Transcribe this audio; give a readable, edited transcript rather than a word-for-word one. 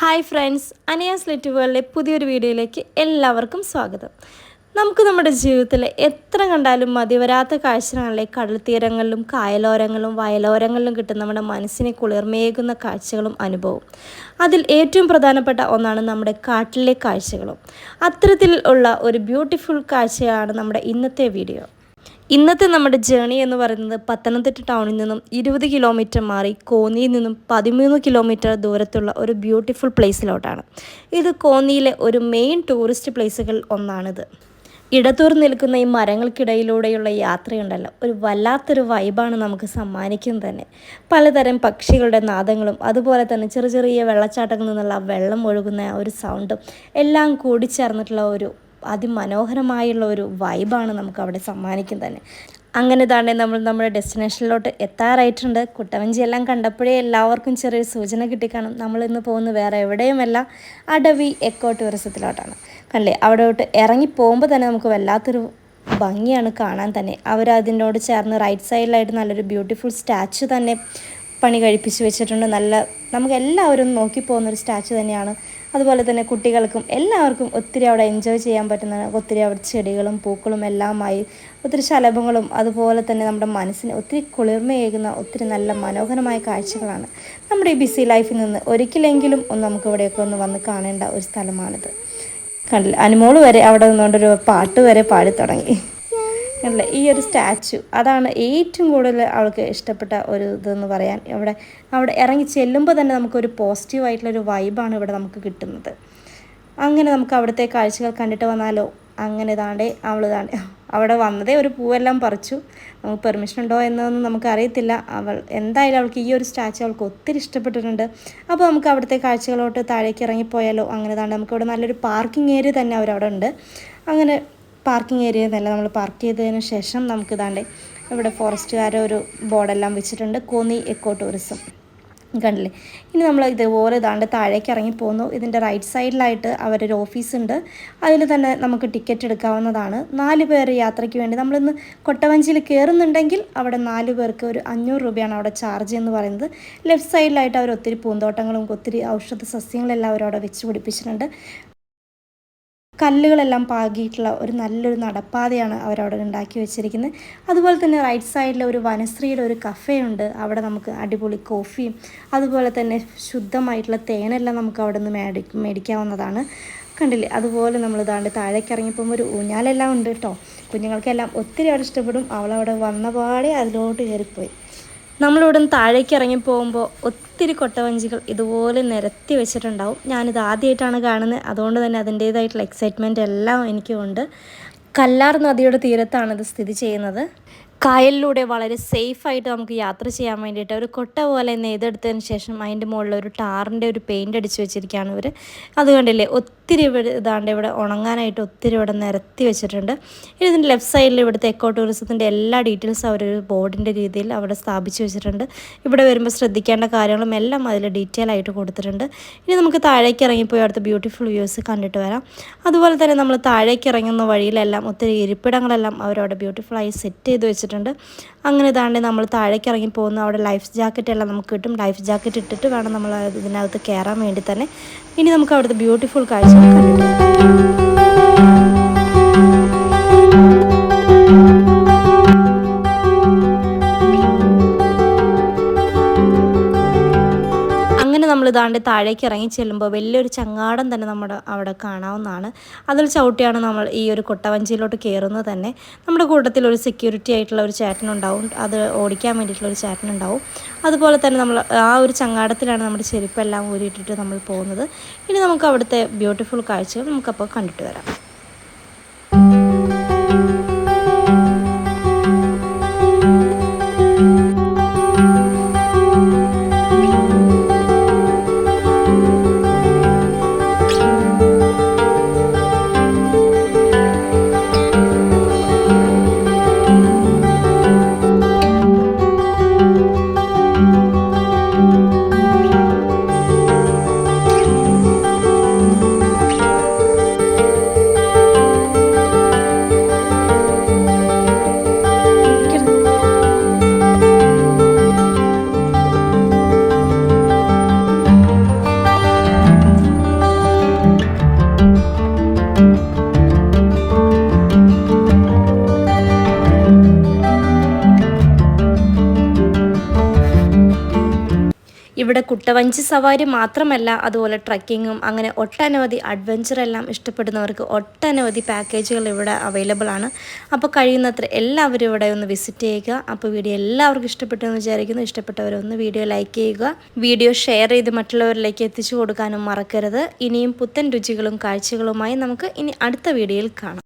Hi friends, അനിയാസ് Litt വേൾഡിലെ പുതിയൊരു വീഡിയോയിലേക്ക് എല്ലാവർക്കും സ്വാഗതം. നമുക്ക് നമ്മുടെ ജീവിതത്തിൽ എത്ര കണ്ടാലും മതിവരാത്ത കാഴ്ചകളിലെ കടൽ തീരങ്ങളിലും കായലോരങ്ങളിലും വയലോരങ്ങളിലും കിട്ടുന്ന നമ്മുടെ മനസ്സിനെ കുളിർമയേകുന്ന കാഴ്ചകളും അനുഭവവും. അതിൽ ഏറ്റവും പ്രധാനപ്പെട്ട ഒന്നാണ് നമ്മുടെ കാട്ടിലെ കാഴ്ചകളും. അത്തരത്തിൽ ഉള്ള ഒരു ബ്യൂട്ടിഫുൾ കാഴ്ചയാണ് നമ്മുടെ ഇന്നത്തെ വീഡിയോ. ഇന്നത്തെ നമ്മുടെ ജേണി എന്ന് പറയുന്നത് പത്തനംതിട്ട ടൗണിൽ നിന്നും 20 കിലോമീറ്റർ മാറി കോന്നിയിൽ നിന്നും 13 കിലോമീറ്റർ ദൂരത്തുള്ള ഒരു ബ്യൂട്ടിഫുൾ പ്ലേസിലോട്ടാണ്. ഇത് കോന്നിയിലെ ഒരു മെയിൻ ടൂറിസ്റ്റ് പ്ലേസുകളിൽ ഒന്നാണിത്. ഇടതൂർന്ന് നിൽക്കുന്ന ഈ മരങ്ങൾക്കിടയിലൂടെയുള്ള യാത്രയുണ്ടല്ലോ, ഒരു വല്ലാത്തൊരു വൈബാണ് നമുക്ക് സമ്മാനിക്കുന്നത് തന്നെ. പലതരം പക്ഷികളുടെ നാദങ്ങളും അതുപോലെ തന്നെ ചെറിയ ചെറിയ വെള്ളച്ചാട്ടങ്ങളിൽ നിന്നുള്ള വെള്ളം ഒഴുകുന്ന ഒരു സൗണ്ടും എല്ലാം കൂടിച്ചേർന്നിട്ടുള്ള ഒരു അതിമനോഹരമായുള്ള ഒരു വൈബാണ് നമുക്ക് അവിടെ സമ്മാനിക്കുന്നത് തന്നെ. അങ്ങനെ തന്നെ നമ്മൾ നമ്മുടെ ഡെസ്റ്റിനേഷനിലോട്ട് എത്താറായിട്ടുണ്ട്. കുട്ടവഞ്ചി എല്ലാം കണ്ടപ്പോഴേ എല്ലാവർക്കും ചെറിയൊരു സൂചന കിട്ടിക്കാണും. നമ്മളിന്ന് പോകുന്നത് വേറെ എവിടെയുമല്ല, അടവി എക്കോ ടൂറിസത്തിലോട്ടാണ്. കണ്ടില്ലേ, അവിടോട്ട് ഇറങ്ങി പോകുമ്പോൾ തന്നെ നമുക്ക് വല്ലാത്തൊരു ഭംഗിയാണ് കാണാൻ തന്നെ. അവരതിനോട് ചേർന്ന് റൈറ്റ് സൈഡിലായിട്ട് നല്ലൊരു ബ്യൂട്ടിഫുൾ സ്റ്റാച്ചു തന്നെ പണി കഴിപ്പിച്ച് വെച്ചിട്ടുണ്ട്. നമുക്ക് എല്ലാവരും നോക്കി പോകുന്നൊരു സ്റ്റാച്ചു തന്നെയാണ്. അതുപോലെ തന്നെ കുട്ടികൾക്കും എല്ലാവർക്കും ഒത്തിരി അവിടെ എൻജോയ് ചെയ്യാൻ പറ്റുന്ന ഒത്തിരി അവിടെ ചെടികളും പൂക്കളും എല്ലാമായി ഒത്തിരി ശലഭങ്ങളും അതുപോലെ തന്നെ നമ്മുടെ മനസ്സിന് ഒത്തിരി കുളിർമയേകുന്ന ഒത്തിരി നല്ല മനോഹരമായ കാഴ്ചകളാണ്. നമ്മുടെ ഈ ബിസി ലൈഫിൽ നിന്ന് ഒരിക്കലെങ്കിലും നമുക്ക് ഇവിടെയൊക്കെ ഒന്ന് വന്ന് കാണേണ്ട ഒരു സ്ഥലമാണിത്. കണ്ടില്ല, അനുമോള് വരെ അവിടെ നിന്നുകൊണ്ടൊരു പാട്ട് വരെ പാടി തുടങ്ങി. അല്ല, ഈ ഒരു സ്റ്റാച്ചു അതാണ് ഏറ്റവും കൂടുതൽ അവൾക്ക് ഇഷ്ടപ്പെട്ട ഒരു ഇതെന്ന് പറയാൻ. അവിടെ ഇറങ്ങി ചെല്ലുമ്പോൾ തന്നെ നമുക്കൊരു പോസിറ്റീവായിട്ടുള്ളൊരു വൈബാണ് ഇവിടെ നമുക്ക് കിട്ടുന്നത്. അങ്ങനെ നമുക്ക് അവിടുത്തെ കാഴ്ചകൾ കണ്ടിട്ട് വന്നാലോ. അങ്ങനെ അവിടെ വന്നതേ ഒരു പൂവെല്ലാം പറിച്ചു. നമുക്ക് പെർമിഷൻ ഉണ്ടോ എന്നൊന്നും നമുക്കറിയത്തില്ല. എന്തായാലും അവൾക്ക് ഈ ഒരു സ്റ്റാച്ചു അവൾക്ക് ഒത്തിരി ഇഷ്ടപ്പെട്ടിട്ടുണ്ട്. അപ്പോൾ നമുക്ക് അവിടുത്തെ കാഴ്ചകളോട്ട് താഴേക്ക് ഇറങ്ങിപ്പോയാലോ. അങ്ങനെ നമുക്കിവിടെ നല്ലൊരു പാർക്കിംഗ് ഏരിയ തന്നെ അവരവിടെ ഉണ്ട്. അങ്ങനെ പാർക്കിംഗ് ഏരിയ തന്നെ നമ്മൾ പാർക്ക് ചെയ്തതിന് ശേഷം നമുക്ക് ഇവിടെ ഫോറസ്റ്റുകാരെ ഒരു ബോർഡെല്ലാം വെച്ചിട്ടുണ്ട്, കോന്നി എക്കോ ടൂറിസം. കണ്ടില്ലേ, ഇനി നമ്മൾ ഇതുപോലെ താഴേക്ക് ഇറങ്ങി പോകുന്നു. ഇതിൻ്റെ റൈറ്റ് സൈഡിലായിട്ട് അവരൊരു ഓഫീസുണ്ട്. അതിൽ തന്നെ നമുക്ക് ടിക്കറ്റ് എടുക്കാവുന്നതാണ്. 4 പേർ യാത്രയ്ക്ക് വേണ്ടി നമ്മളിന്ന് കൊട്ടവഞ്ചിയിൽ കയറുന്നുണ്ടെങ്കിൽ അവിടെ 4 പേർക്ക് ഒരു 500 രൂപയാണ് അവിടെ ചാർജ് എന്ന് പറയുന്നത്. ലെഫ്റ്റ് സൈഡിലായിട്ട് അവർ ഒത്തിരി പൂന്തോട്ടങ്ങളും ഒത്തിരി ഔഷധ സസ്യങ്ങളെല്ലാം അവരവിടെ വെച്ച് പിടിപ്പിച്ചിട്ടുണ്ട്. കല്ലുകളെല്ലാം പാകിയിട്ടുള്ള ഒരു നല്ലൊരു നടപ്പാതയാണ് അവരവിടെ ഉണ്ടാക്കി വെച്ചിരിക്കുന്നത്. അതുപോലെ തന്നെ റൈറ്റ് സൈഡിൽ ഒരു വനശ്രീയുടെ ഒരു കഫേ ഉണ്ട്. അവിടെ നമുക്ക് അടിപൊളി കോഫിയും അതുപോലെ തന്നെ ശുദ്ധമായിട്ടുള്ള തേനെല്ലാം നമുക്ക് അവിടെ നിന്ന് മേടിക്കാവുന്നതാണ്. കണ്ടില്ലേ, അതുപോലെ നമ്മൾ താഴേക്ക് ഇറങ്ങിയപ്പോൾ ഒരു ഊഞ്ഞാലെല്ലാം ഉണ്ട് കേട്ടോ. കുഞ്ഞുങ്ങൾക്കെല്ലാം ഒത്തിരി അവിടെ ഇഷ്ടപ്പെടും. അവളവിടെ വന്ന പാടെ അതിലോട്ട് കയറിപ്പോയി. നമ്മളിവിടെ നിന്ന് താഴേക്ക് ഇറങ്ങി പോകുമ്പോൾ ഒത്തിരി കൊട്ടവഞ്ചികൾ ഇതുപോലെ നിരത്തി വെച്ചിട്ടുണ്ടാവും. ഞാനിത് ആദ്യമായിട്ടാണ് കാണുന്നത്, അതുകൊണ്ട് തന്നെ അതിൻ്റേതായിട്ടുള്ള എക്സൈറ്റ്മെൻറ്റ് എല്ലാം എനിക്കുണ്ട്. കല്ലാർ നദിയുടെ തീരത്താണ് ഇത് സ്ഥിതി ചെയ്യുന്നത്. കായലിലൂടെ വളരെ സേഫായിട്ട് നമുക്ക് യാത്ര ചെയ്യാൻ വേണ്ടിയിട്ട് ഒരു കൊട്ട പോലെ നെയ്തെടുത്തതിന് ശേഷം അതിൻ്റെ മുകളിൽ ഒരു ടാറിൻ്റെ ഒരു പെയിൻ്റ് അടിച്ച് വെച്ചിരിക്കുകയാണ് ഇവർ. അതുകൊണ്ടല്ലേ ഒത്തിരി ഇവിടെ ഉണങ്ങാനായിട്ട് ഒത്തിരി ഇവിടെ നിരത്തി വെച്ചിട്ടുണ്ട്. ഇതിൻ്റെ ലെഫ്റ്റ് സൈഡിൽ ഇവിടുത്തെ എക്കോ ടൂറിസത്തിൻ്റെ എല്ലാ ഡീറ്റെയിൽസും അവരൊരു ബോർഡിൻ്റെ രീതിയിൽ അവിടെ സ്ഥാപിച്ച് വെച്ചിട്ടുണ്ട്. ഇവിടെ വരുമ്പോൾ ശ്രദ്ധിക്കേണ്ട കാര്യങ്ങളും എല്ലാം അതിൽ ഡീറ്റെയിൽ ആയിട്ട് കൊടുത്തിട്ടുണ്ട്. ഇനി നമുക്ക് താഴേക്ക് ഇറങ്ങിപ്പോയി അടുത്ത ബ്യൂട്ടിഫുൾ വ്യൂസ് കണ്ടിട്ട് വരാം. അതുപോലെ തന്നെ നമ്മൾ താഴേക്ക് ഇറങ്ങുന്ന വഴിയിലെല്ലാം ഒത്തിരി ഇരിപ്പിടങ്ങളെല്ലാം അവരവിടെ ബ്യൂട്ടിഫുള്ളായി സെറ്റ് ചെയ്ത് വെച്ചിട്ടുണ്ട്. അങ്ങനെ നമ്മൾ താഴേക്ക് ഇറങ്ങി പോകുന്നു. അവിടെ ലൈഫ് ജാക്കറ്റ് എല്ലാം നമുക്ക് കിട്ടും. ലൈഫ് ജാക്കറ്റ് ഇട്ടിട്ട് വേണം നമ്മൾ ഇതിനകത്ത് കയറാൻ വേണ്ടി തന്നെ. ഇനി നമുക്ക് അവിടുത്തെ ബ്യൂട്ടിഫുൾ കാഴ്ചകൾ കണ്ടിട്ട് നമ്മൾ താഴേക്ക് ഇറങ്ങി ചെല്ലുമ്പോൾ വലിയൊരു ചങ്ങാടം തന്നെ നമ്മുടെ അവിടെ കാണാവുന്നതാണ്. അതിൽ ചവിട്ടിയാണ് നമ്മൾ ഈ ഒരു കൊട്ടവഞ്ചിയിലോട്ട് കയറുന്നത് തന്നെ. നമ്മുടെ കൂട്ടത്തിൽ ഒരു സെക്യൂരിറ്റി ആയിട്ടുള്ള ഒരു ചേട്ടനുണ്ടാവും, അത് ഓടിക്കാൻ വേണ്ടിയിട്ടുള്ളൊരു ചേട്ടനുണ്ടാവും. അതുപോലെ തന്നെ നമ്മൾ ആ ഒരു ചങ്ങാടത്തിലാണ് നമ്മുടെ ചെരുപ്പെല്ലാം ഊരിയിട്ടിട്ട് നമ്മൾ പോകുന്നത്. ഇനി നമുക്ക് അവിടുത്തെ ബ്യൂട്ടിഫുൾ കാഴ്ചകൾ നമുക്കപ്പോൾ കണ്ടിട്ട് വരാം. ഇവിടെ കുട്ടവഞ്ചി സവാരി മാത്രമല്ല, അതുപോലെ ട്രക്കിങ്ങും അങ്ങനെ ഒട്ടനവധി അഡ്വഞ്ചർ എല്ലാം ഇഷ്ടപ്പെടുന്നവർക്ക് ഒട്ടനവധി പാക്കേജുകൾ ഇവിടെ അവൈലബിൾ ആണ്. അപ്പോൾ കഴിയുന്നത്ര എല്ലാവരും ഇവിടെ ഒന്ന് വിസിറ്റ് ചെയ്യുക. അപ്പോൾ വീഡിയോ എല്ലാവർക്കും ഇഷ്ടപ്പെട്ടെന്ന് വിചാരിക്കുന്നു. ഇഷ്ടപ്പെട്ടവരൊന്ന് വീഡിയോ ലൈക്ക് ചെയ്യുക, വീഡിയോ ഷെയർ ചെയ്ത് മറ്റുള്ളവരിലേക്ക് എത്തിച്ചു കൊടുക്കാനും മറക്കരുത്. ഇനിയും പുത്തൻ രുചികളും കാഴ്ചകളുമായി നമുക്ക് ഇനി അടുത്ത വീഡിയോയിൽ കാണാം.